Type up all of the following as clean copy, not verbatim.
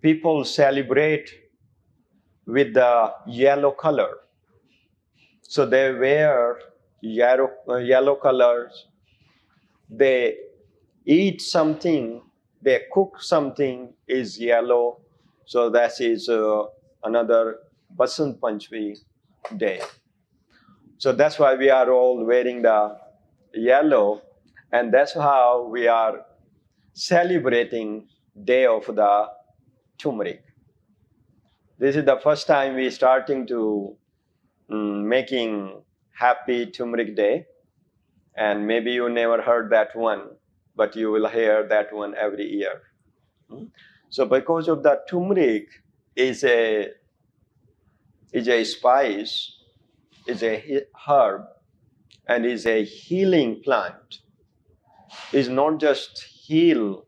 people celebrate with the yellow color. So they wear yellow colors, they eat something, they cook something is yellow. So that is another basantpanchami day. So that's why we are all wearing the yellow, and that's how we are celebrating day of the turmeric. This is the first time we starting to making happy turmeric day, and maybe you never heard that one, but you will hear that one every year. So because of that, turmeric is a spice, is a herb, and is a healing plant. It's not just heal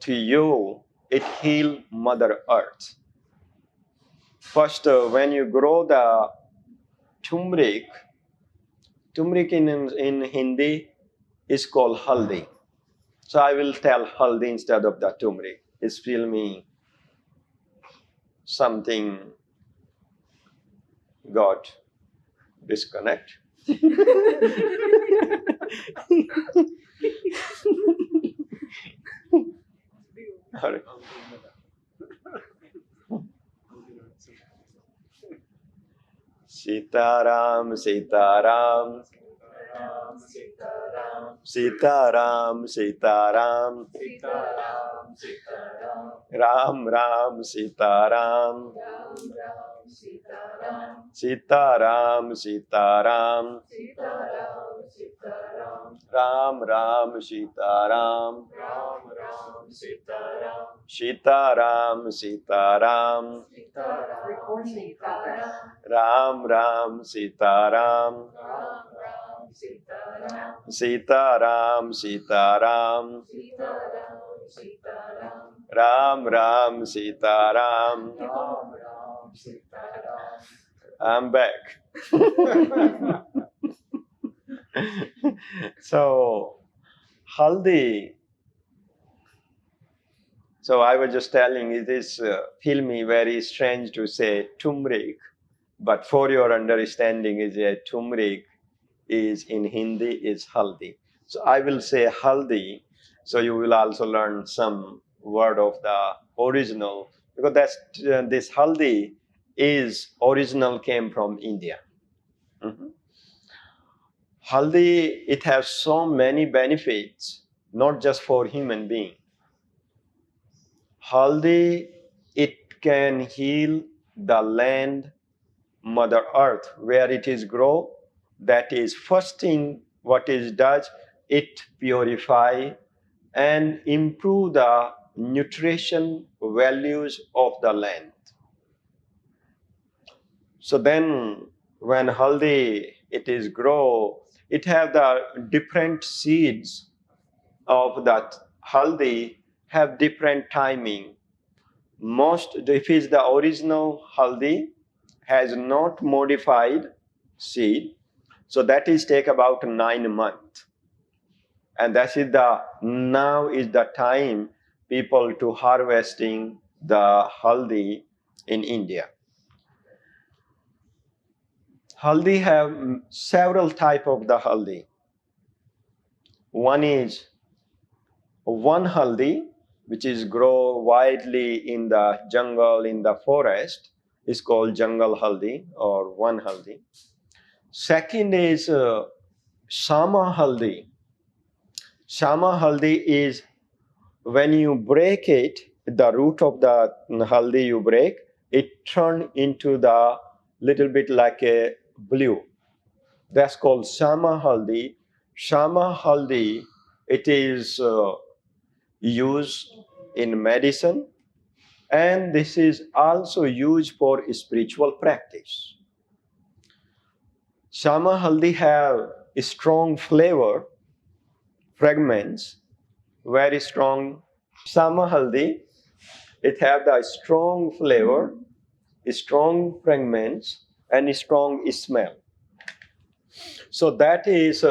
to you, it heal Mother Earth. First, when you grow the turmeric in Hindi is called Haldi. So I will tell Haldi instead of the turmeric. It's feel me something got disconnect. Sitaram, Sitaram, Sitaram, Sitaram, Ram, Ram, Sitaram, Sitaram, Sitaram, Ram, Ram, Sitaram, Sitaram, Sitaram, Ram, Ram, Sitaram, Sitaram, Sitaram, Ram, Ram, Sitaram. I'm back. So, Haldi. So I was just telling, it is feel me very strange to say turmeric, but for your understanding, is a turmeric is in Hindi is Haldi. So I will say Haldi, so you will also learn some word of the original, because that's this Haldi is original came from India. Haldi, it has so many benefits, not just for human being. Haldi, it can heal the land, Mother Earth, where it is grow. That is first thing what it does, it purify and improve the nutrition values of the land. So then when Haldi it is grow, it have the different seeds of that Haldi have different timing. Most, if it's the original Haldi, has not modified seed, so that is take about 9 months. And that is now is the time people to harvesting the Haldi in India. Haldi have several type of the Haldi. One is one Haldi, which is grow widely in the jungle, in the forest, is called jungle Haldi or one Haldi. Second is Shama Haldi. Shama Haldi is when you break it, the root of the Haldi you break, it turn into the little bit like a blue. That's called Shama Haldi. Shama Haldi, it is used in medicine, and this is also used for spiritual practice. Shama Haldi have a strong flavor, fragments, very strong. Shama Haldi, it have the strong flavor, strong fragments, and strong smell. So that is,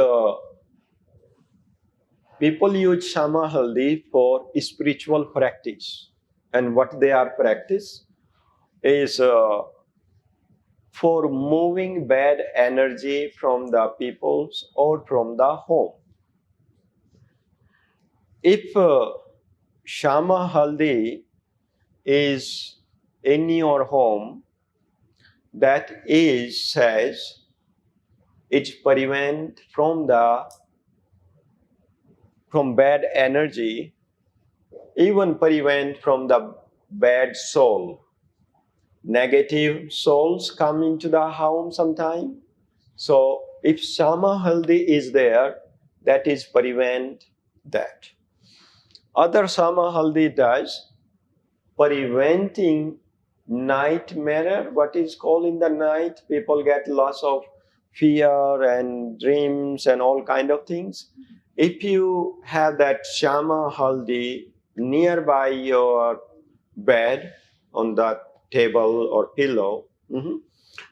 people use Shama Haldi for spiritual practice. and what they are practice is for moving bad energy from the peoples or from the home. If Shama Haldi is in your home, that is says it prevent from bad energy, even prevent from the bad soul. Negative souls come into the home sometime. So if Shama Haldi is there, that is prevent that. Other Shama Haldi does preventing nightmare, what is called in the night. People get lots of fear and dreams and all kind of things. If you have that Shama Haldi nearby your bed, on the table or pillow,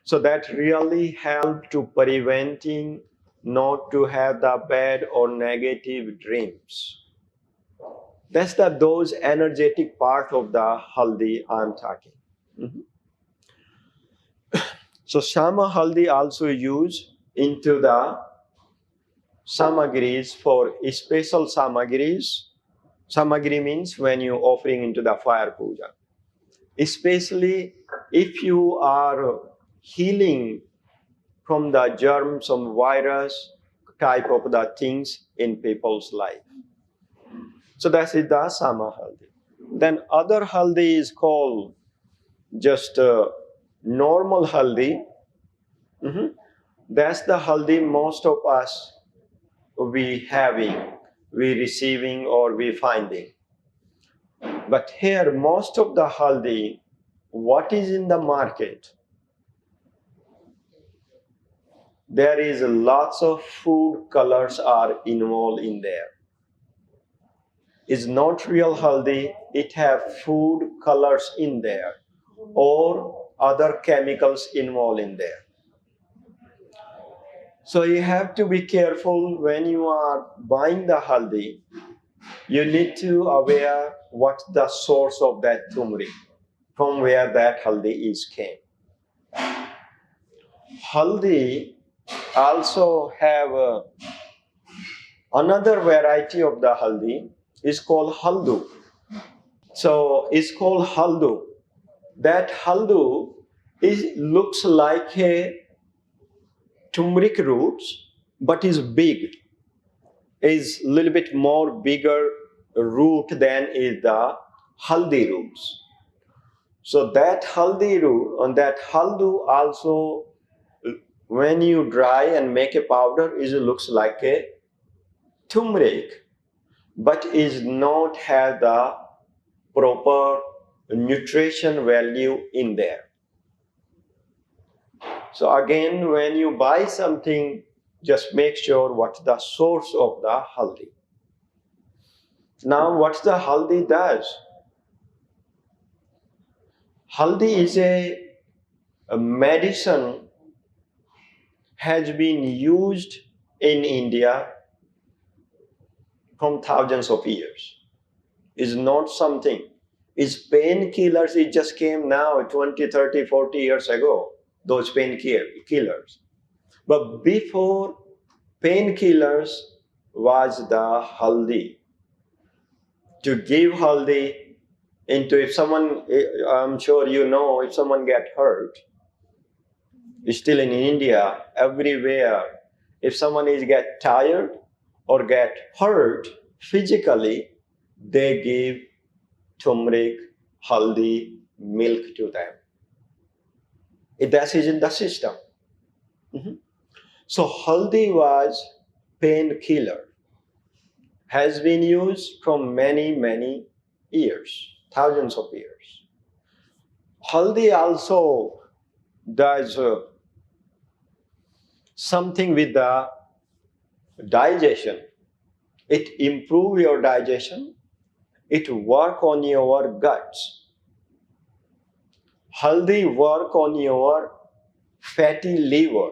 so that really help to preventing not to have the bad or negative dreams. That's those energetic part of the Haldi I'm talking. So Shama Haldi also used into the samagris for special samagris. Samagri means when you offering into the fire puja. Especially if you are healing from the germs, some virus type of the things in people's life. So that is the Sama Haldi. Then other Haldi is called just normal Haldi. That's the Haldi most of us we having, we receiving or we finding. But here most of the Haldi, what is in the market? There is lots of food colors are involved in there. It's not real Haldi, it have food colors in there or other chemicals involved in there. So you have to be careful when you are buying the Haldi. You need to aware what the source of that turmeric, from where that Haldi is came. Haldi also have another variety of the Haldi is called Haldu. So it's called Haldu. That Haldu looks like a turmeric roots, but is big. Is a little bit more bigger root than is the Haldi roots. So that Haldi root, on that Haldu also, when you dry and make a powder, it looks like a turmeric, but is not have the proper nutrition value in there. So again, when you buy something, just make sure what's the source of the Haldi. Now, what the Haldi does? Haldi is a medicine, has been used in India from thousands of years. It's not something. It's painkillers, it just came now 20, 30, 40 years ago, those painkillers. But before painkillers was the Haldi. To give Haldi into, if someone, I'm sure you know, if someone get hurt, still in India, everywhere, if someone is get tired or get hurt physically, they give turmeric, Haldi, milk to them. That is in the system. So Haldi was painkiller, has been used from many, many years, thousands of years. Haldi also does something with the digestion. It improves your digestion. It works on your guts. Haldi work on your fatty liver.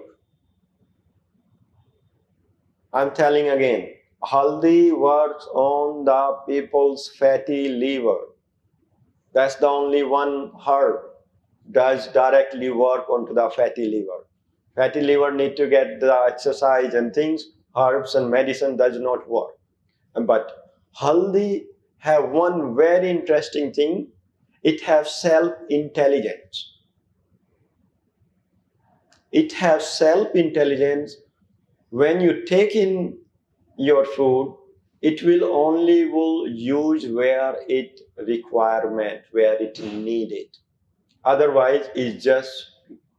I'm telling again, Haldi works on the people's fatty liver. That's the only one herb does directly work onto the fatty liver. Fatty liver need to get the exercise and things. Herbs and medicine does not work. But Haldi have one very interesting thing. It has self-intelligence. It has self-intelligence. When you take in your food, it will use where it requirement, where it needed. Otherwise, it's just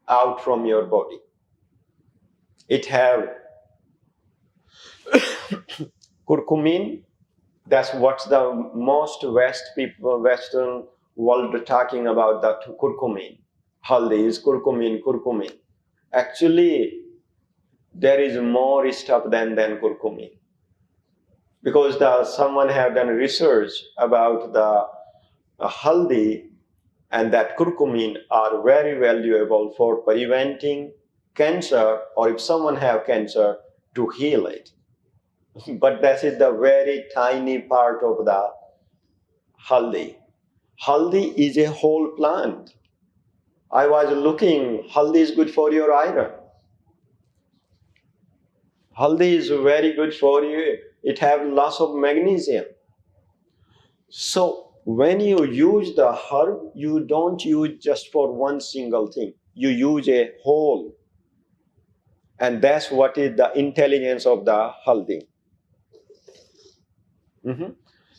out from your body. It have curcumin. That's what's the most Western world talking about, that curcumin. Haldi is curcumin. Actually, there is more stuff than curcumin. Because someone have done research about the haldi, and that curcumin are very valuable for preventing cancer, or if someone have cancer, to heal it. But that is the very tiny part of the haldi. Haldi is a whole plant. I was looking, haldi is good for your iron. Haldi is very good for you. It has lots of magnesium. So when you use the herb, you don't use just for one single thing. You use a whole. And that's what is the intelligence of the haldi.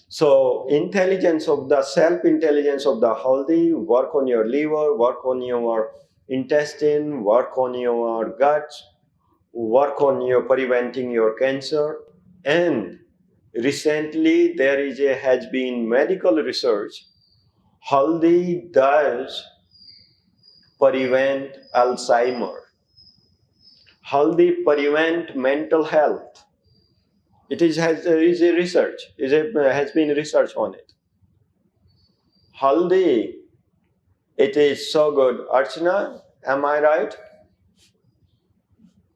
So intelligence of the self-intelligence of the haldi, work on your liver, work on your intestine, work on your guts, work on your preventing your cancer. And recently there has been medical research. Haldi does prevent Alzheimer. Haldi prevent mental health. Has been research on it. Haldi, it is so good. Archana, am I right?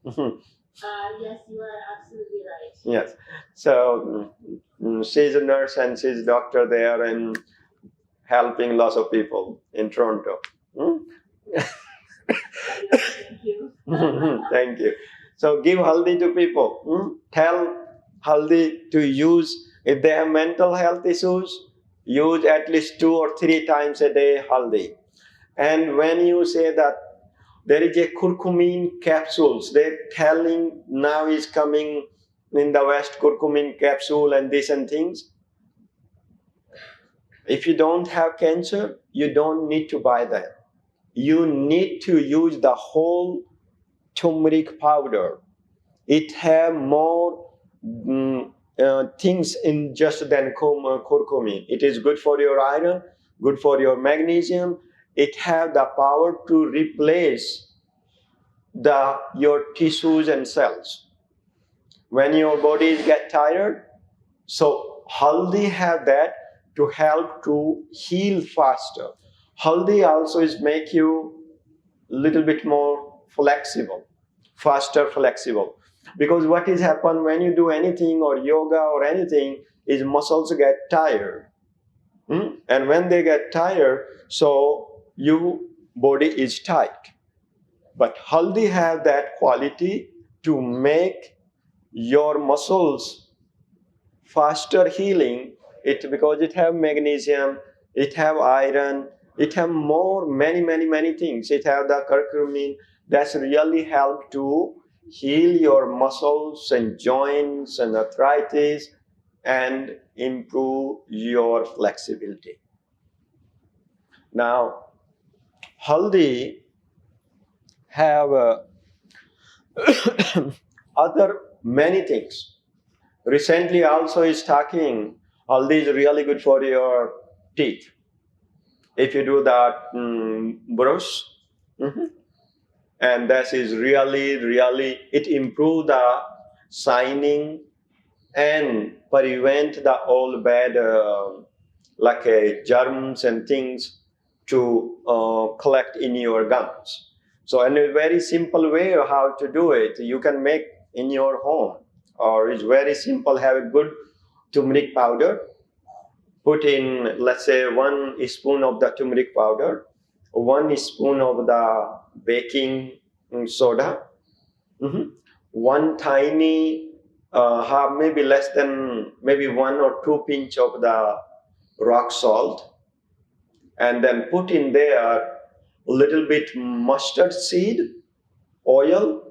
Yes, you are absolutely right. Yes. So she's a nurse and she's a doctor there and helping lots of people in Toronto. Thank you. Thank you. So give haldi to people. Tell haldi to use, if they have mental health issues, use at least 2 or 3 times a day haldi. And when you say that there is a curcumin capsules, they're telling now is coming in the West curcumin capsule and this and things. If you don't have cancer, you don't need to buy them. You need to use the whole turmeric powder. It have more things in just than curcumin. It is good for your iron, good for your magnesium. It have the power to replace your tissues and cells. When your bodies get tired, so haldi have that to help to heal faster. Haldi also is make you a little bit more flexible, faster flexible. Because what is happen when you do anything or yoga or anything is muscles get tired. And when they get tired, so your body is tight. But haldi have that quality to make your muscles faster healing. Because it have magnesium, it have iron, it have many things. It have the curcumin that's really help to heal your muscles and joints and arthritis and improve your flexibility. Now, haldi have other many things. Recently also is talking, haldi is really good for your teeth. If you do that brush, and that is really, it improve the shining and prevent the all bad germs and things to collect in your gums. So in a very simple way of how to do it, you can make in your home, or it's very simple. Have a good turmeric powder, put in, let's say, 1 spoon of the turmeric powder, 1 spoon of the baking soda, one tiny, maybe less than, maybe 1 or 2 pinch of the rock salt, and then put in there a little bit mustard seed oil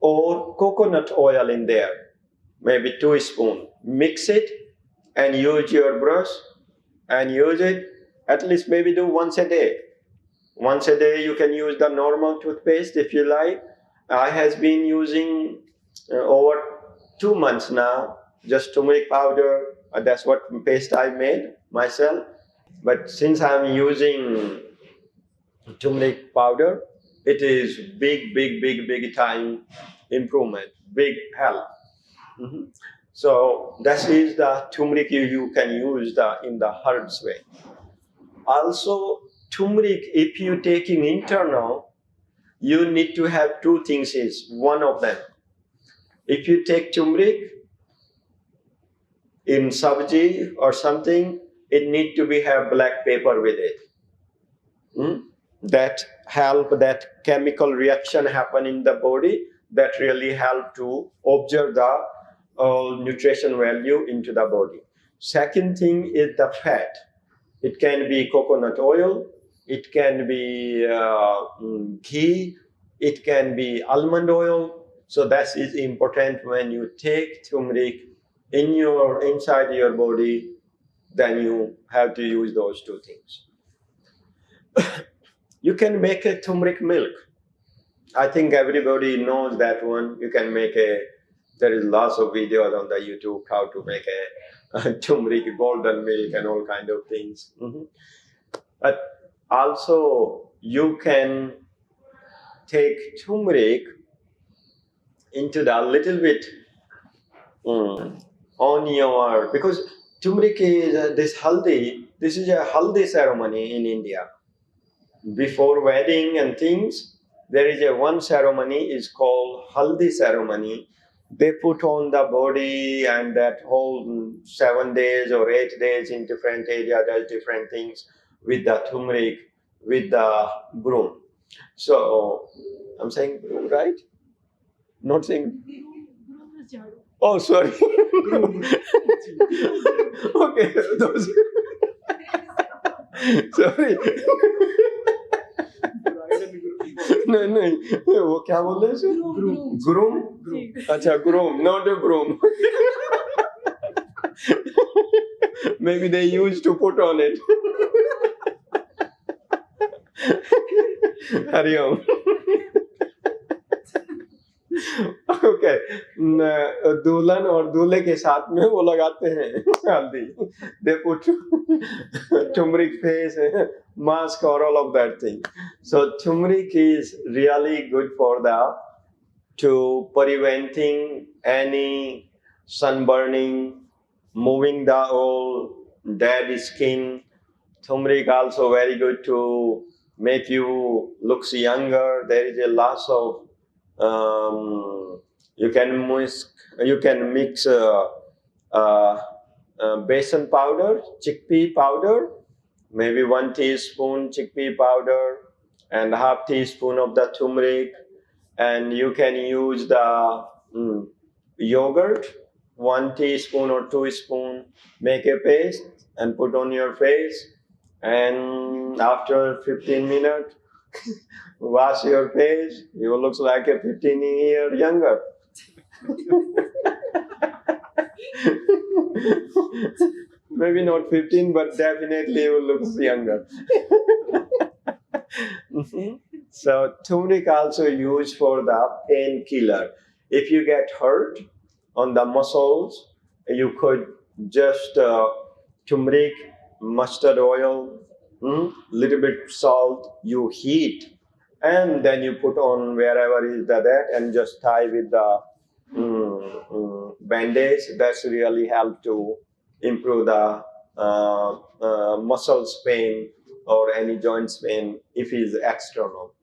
or coconut oil in there, maybe 2 spoons. Mix it and use your brush and use it, at least maybe do once a day. Once a day you can use the normal toothpaste if you like. I has been using over 2 months now, just turmeric powder. That's what paste I made myself. But since I'm using turmeric powder, it is big time improvement, big help. So that is the turmeric you can use in the herbs way. Also, turmeric, if you taking internal, you need to have 2 things is one of them. If you take turmeric in sabji or something, it need to be have black pepper with it. That help that chemical reaction happen in the body, that really help to observe the nutrition value into the body. Second thing is the fat. It can be coconut oil, it can be ghee, it can be almond oil. So that is important when you take turmeric inside your body, then you have to use those 2 things. You can make a turmeric milk. I think everybody knows that one. You can make there is lots of videos on the YouTube how to make a turmeric golden milk and all kind of things. But also you can take turmeric into the little bit on your, because turmeric is this haldi. This is a haldi ceremony in India. Before wedding and things, there is one ceremony is called Haldi ceremony. They put on the body and that whole 7 days or 8 days in different areas, does different things with the turmeric, with the broom. So I'm saying broom, right? Not saying. Oh, sorry. Okay, those. Sorry. नहीं वो क्या बोल रहे हैं? Groom अच्छा groom, not a broom. Maybe they used to put on it. Hari Om. Okay, दुल्हन और दूल्हे के साथ में वो लगाते हैं हल्दी. They put turmeric face, mask or all of that thing. So turmeric is really good for to preventing any sunburning, moving the old dead skin. Turmeric also very good to make you looks younger. There is a lots of you can mix basant powder, chickpea powder, maybe 1 teaspoon chickpea powder and half teaspoon of the turmeric, and you can use the yogurt, 1 teaspoon or 2 spoon, make a paste and put on your face, and after 15 minutes wash your face, you look like a 15 year younger. Maybe not 15, but definitely you look younger. So turmeric also used for the painkiller. If you get hurt on the muscles, you could just turmeric, mustard oil, little bit salt, you heat, and then you put on wherever is that and just tie with the bandage. That's really help to improve the muscles pain or any joints pain if it is external.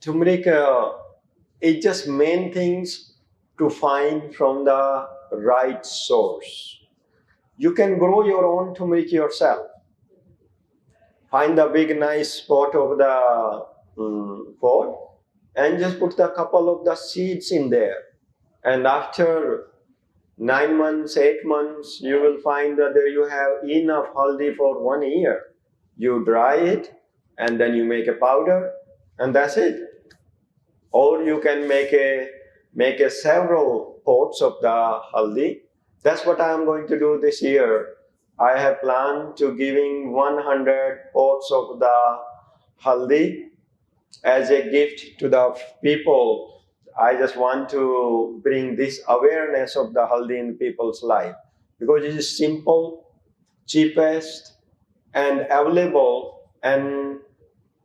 Turmeric is just main things to find from the right source. You can grow your own turmeric yourself. Find the big nice spot of the pot and just put a couple of the seeds in there. And after 9 months, 8 months, you will find that there you have enough haldi for 1 year. You dry it and then you make a powder and that's it. Or you can make a several pots of the haldi. That's what I am going to do this year. I have planned to giving 100 pots of the haldi as a gift to the people. I just want to bring this awareness of the haldi in people's life because it is simple, cheapest, and available, and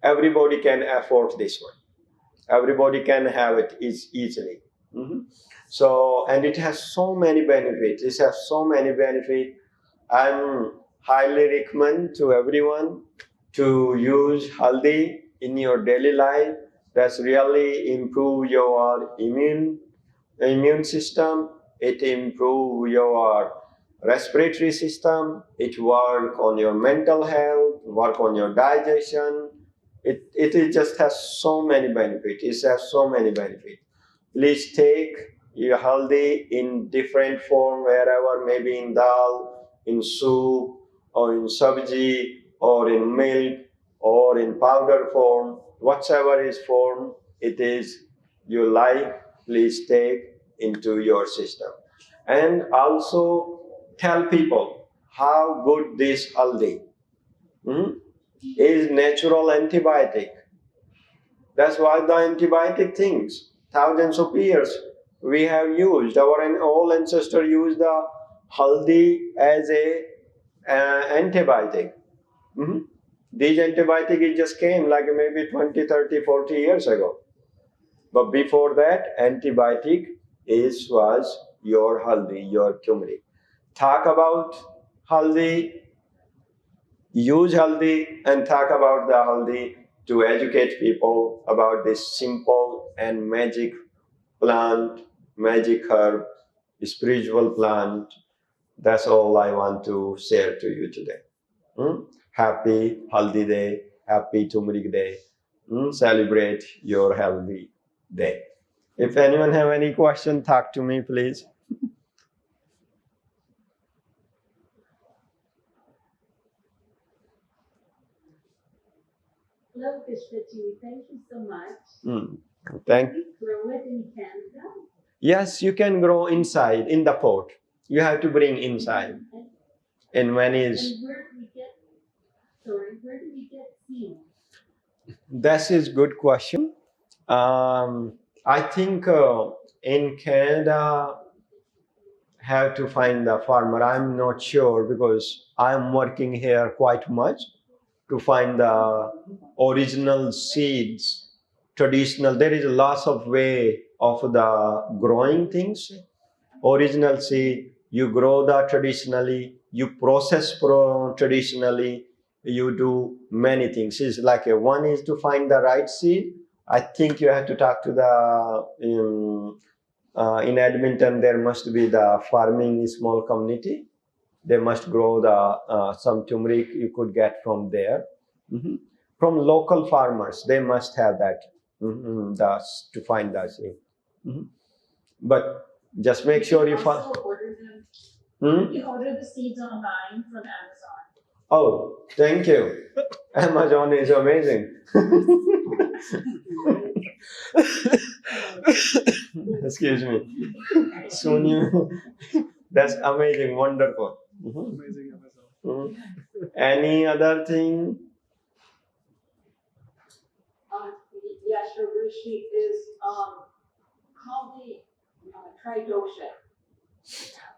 everybody can afford this one. Everybody can have it easily. So, and it has so many benefits. It has so many benefits. I'm highly recommend to everyone to use haldi in your daily life. That's really improve your immune system. It improve your respiratory system. It work on your mental health, work on your digestion. It just has so many benefits. It has so many benefits. Please take your haldi in different form wherever, maybe in dal, in soup, or in sabji, or in milk, or in powder form, whatever is form it is you like, please take into your system. And also tell people how good this haldi is natural antibiotic. That's why the antibiotic things, thousands of years we have used. Our all ancestors used the haldi as a antibiotic. These antibiotics just came like maybe 20, 30, 40 years ago. But before that, antibiotic was your haldi, your turmeric. Talk about haldi, use haldi, and talk about the haldi to educate people about this simple and magic plant, magic herb, spiritual plant. That's all I want to share to you today. Happy Haldi Day, happy Turmeric Day. Celebrate your healthy day. If anyone have any question, talk to me, please. Hello, Vishvketu. Thank you so much. Thank. Can we grow it in Canada? Yes, you can grow inside in the pot. You have to bring inside. And when is? And where do we get seeds? That is good question. I think in Canada have to find the farmer. I'm not sure because I'm working here quite much to find the original seeds, traditional. There is lots of way of the growing things. Original seed, you grow that traditionally, you process traditionally, you do many things. It's like one is to find the right seed. I think you have to talk to the in Edmonton. There must be the farming small community. They must grow the some turmeric you could get from there. From local farmers, they must have that to find that seed. But just make sure you find. Order them. You can order the seeds online from Amazon. Oh, thank you. Amazon is amazing. Excuse me. Soon you. That's amazing, wonderful. Amazing Amazon. Any other thing? Yes, Yogrishi is Haldi tridosha.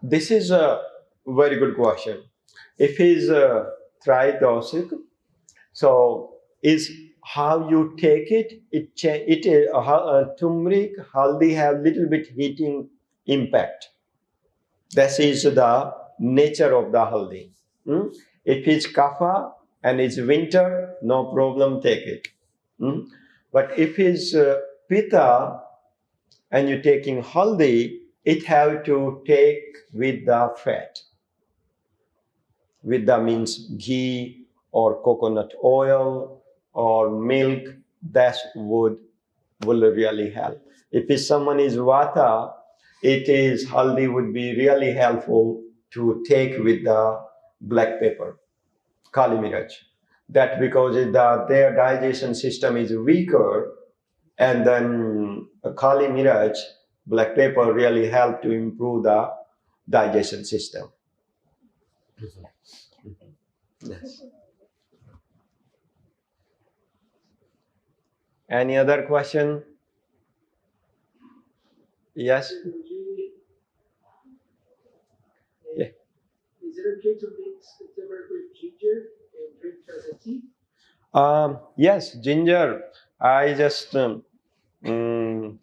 This is a very good question. If he's tridosic, so is how you take it. Turmeric, haldi have little bit heating impact. That is the nature of the haldi. If it's kapha and it's winter, no problem, take it. But if it's pitta and you're taking haldi, it have to take with the fat. Vidya means ghee or coconut oil or milk. That will really help. If someone is vata, haldi would be really helpful to take with the black pepper, kali mirach. That because their digestion system is weaker, and then kali mirach, black pepper, really help to improve the digestion system. Yes. Any other question? Yes. Yeah. Is it okay to mix turmeric with ginger and drink as a tea? Yes, ginger. I just in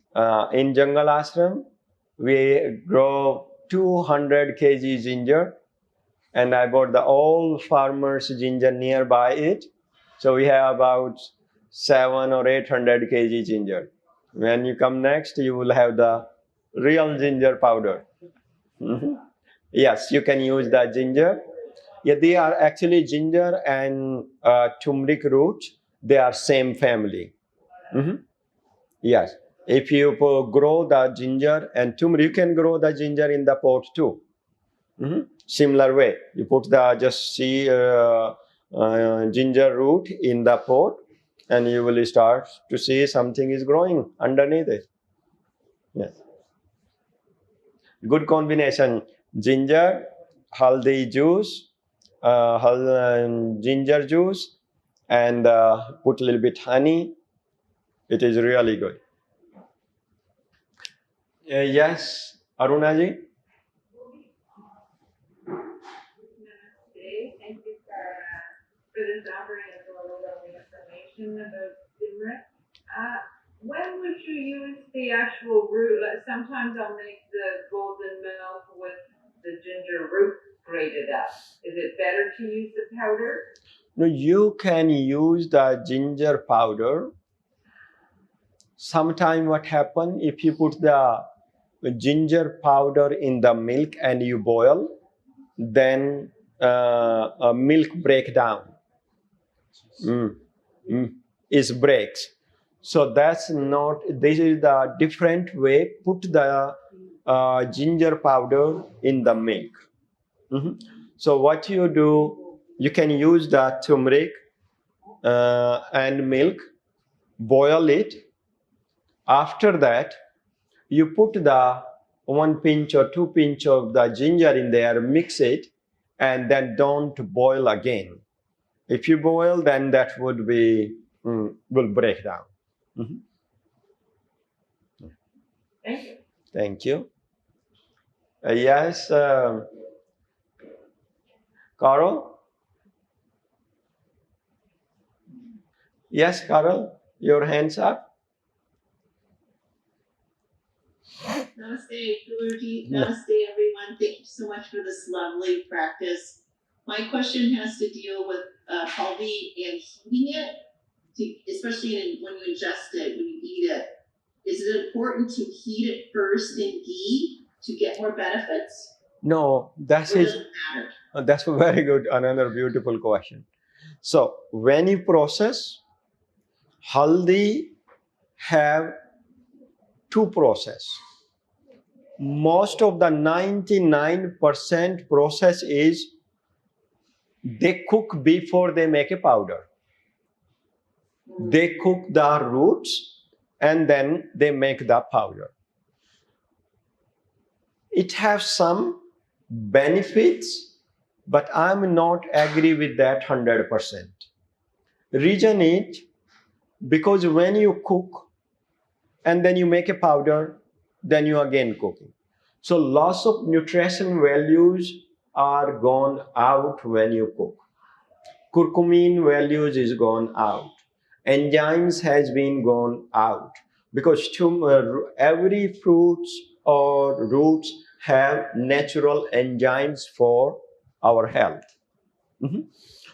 jungle ashram we grow 200 kg ginger, and I bought the all farmers ginger nearby it. So we have about 700 or 800 kg ginger. When you come next, you will have the real ginger powder. Yes, you can use the ginger. Yeah, they are actually ginger and turmeric root. They are same family. Mhm. Yes. If you grow the ginger and turmeric, you can grow the ginger in the pot too. Similar way, you put the ginger root in the pot, and you will start to see something is growing underneath it. Yes. Good combination: ginger, haldi juice, ginger juice, and put a little bit honey. It is really good. Yes, Arunaji. Thank you for this offering as well as all the information about turmeric. When would you use the actual root? Sometimes I'll make the golden milk with the ginger root grated up. Is it better to use the powder? No, you can use the ginger powder. Sometime what happen if you put the ginger powder in the milk and you boil, then milk break down. It breaks. So that's not. This is the different way. Put the ginger powder in the milk. So what you do, you can use the turmeric and milk, boil it. After that, you put the 1 pinch or 2 pinch of the ginger in there, mix it, and then don't boil again. If you boil, then that would be will break down. Thank you. Thank you. Yes, Carol. Yes, Carol, your hands up. Namaste, Guruji. Namaste, everyone. Thank you so much for this lovely practice. My question has to deal with haldi and heating it, especially when you ingest it, when you eat it. Is it important to heat it first in ghee to get more benefits? No, that's a very good, another beautiful question. So when you process, haldi have two process. Most of the 99% process is they cook before they make a powder. They cook the roots and then they make the powder. It has some benefits, but I'm not agree with that 100%. Reason is because when you cook and then you make a powder, then you again cooking. So loss of nutrition values are gone out when you cook. Curcumin values is gone out. Enzymes has been gone out because every fruits or roots have natural enzymes for our health.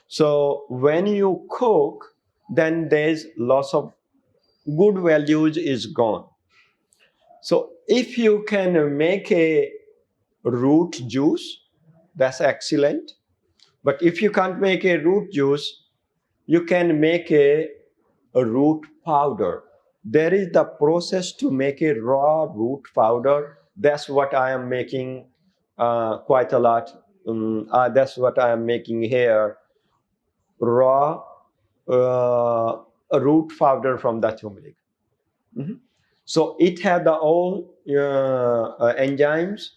So when you cook, then there's loss of good values is gone. So if you can make a root juice, that's excellent. But if you can't make a root juice, you can make a root powder. There is the process to make a raw root powder. That's what I am making quite a lot. That's what I am making here. Raw root powder from the turmeric. So it has the all enzymes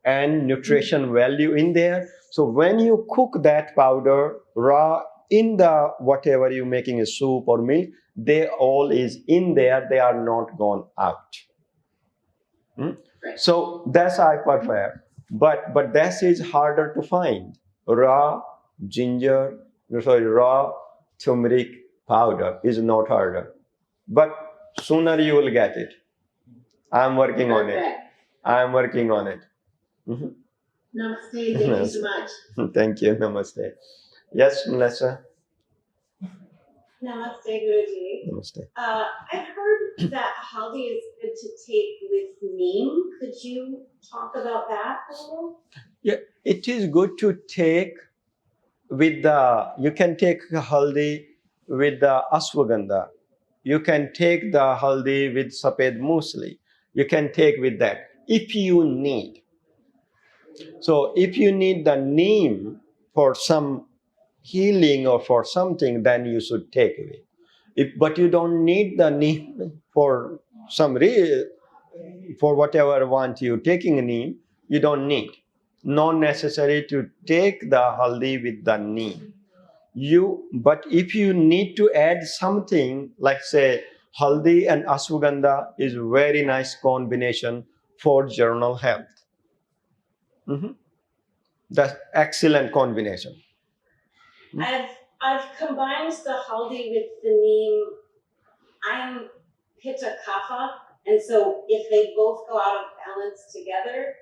and nutrition value in there. So when you cook that powder raw in the whatever you're making a soup or milk, they all is in there. They are not gone out. So that's I prefer. But that is harder to find. Raw raw turmeric powder is not harder. But sooner you will get it. I'm working on it. I'm working on it. Namaste. Thank you so much. Thank you. Namaste. Yes, Melissa. Namaste, Guruji. Namaste. I've heard that haldi is good to take with neem. Could you talk about that a little? Yeah, it is good to take with the, you can take haldi with the ashwagandha. You can take the haldi with saped musli. You can take with that if you need. So if you need the neem for some healing or for something, then you should take it. But you don't need the neem for some for whatever want you taking neem, you don't need. Not necessary to take the haldi with the neem. But if you need to add something like say haldi and ashwagandha is very nice combination for general health. That's excellent combination. I've combined the haldi with the neem. I'm pitta kapha, and so if they both go out of balance together,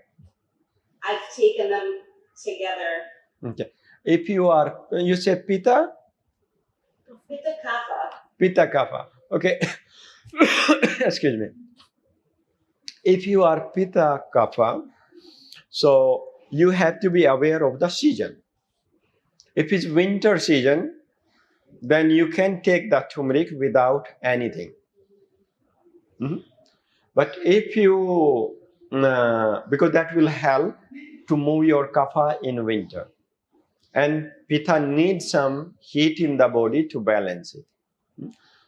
I've taken them together. Okay. If you are, you say pitta? Pitta kapha. Pitta kapha. Okay. Excuse me. If you are pitta kapha, so you have to be aware of the season. If it's winter season, then you can take the turmeric without anything. But if you, because that will help to move your kapha in winter. And pitta needs some heat in the body to balance it.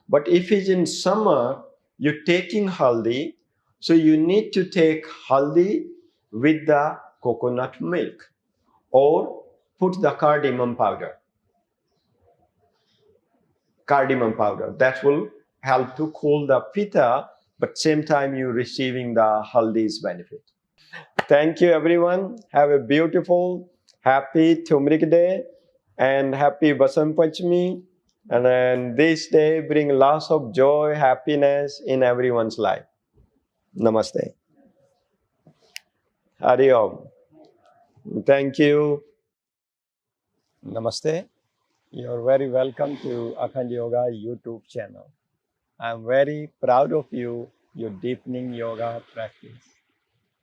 But if it's in summer, you're taking haldi, so you need to take haldi with the coconut milk or put the cardamom powder. Cardamom powder. That will help to cool the pitta, but same time you're receiving the haldi's benefit. Thank you, everyone. Have a beautiful, happy turmeric day and happy basantpanchami. And then this day bring lots of joy, happiness in everyone's life. Namaste. Hari Om. Thank you. Namaste. You're very welcome to Akhanda Yoga YouTube channel. I'm very proud of you, your deepening yoga practice.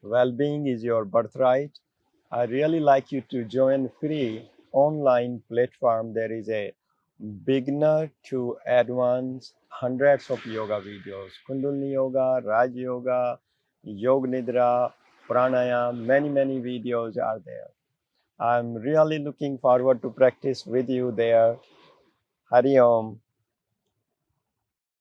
Well-being is your birthright. I really like you to join free online platform. There is a beginner to advanced hundreds of yoga videos. Kundalini Yoga, Raj Yoga, Yoga Nidra, Pranayam, many videos are there. I'm really looking forward to practice with you there. Hari Om.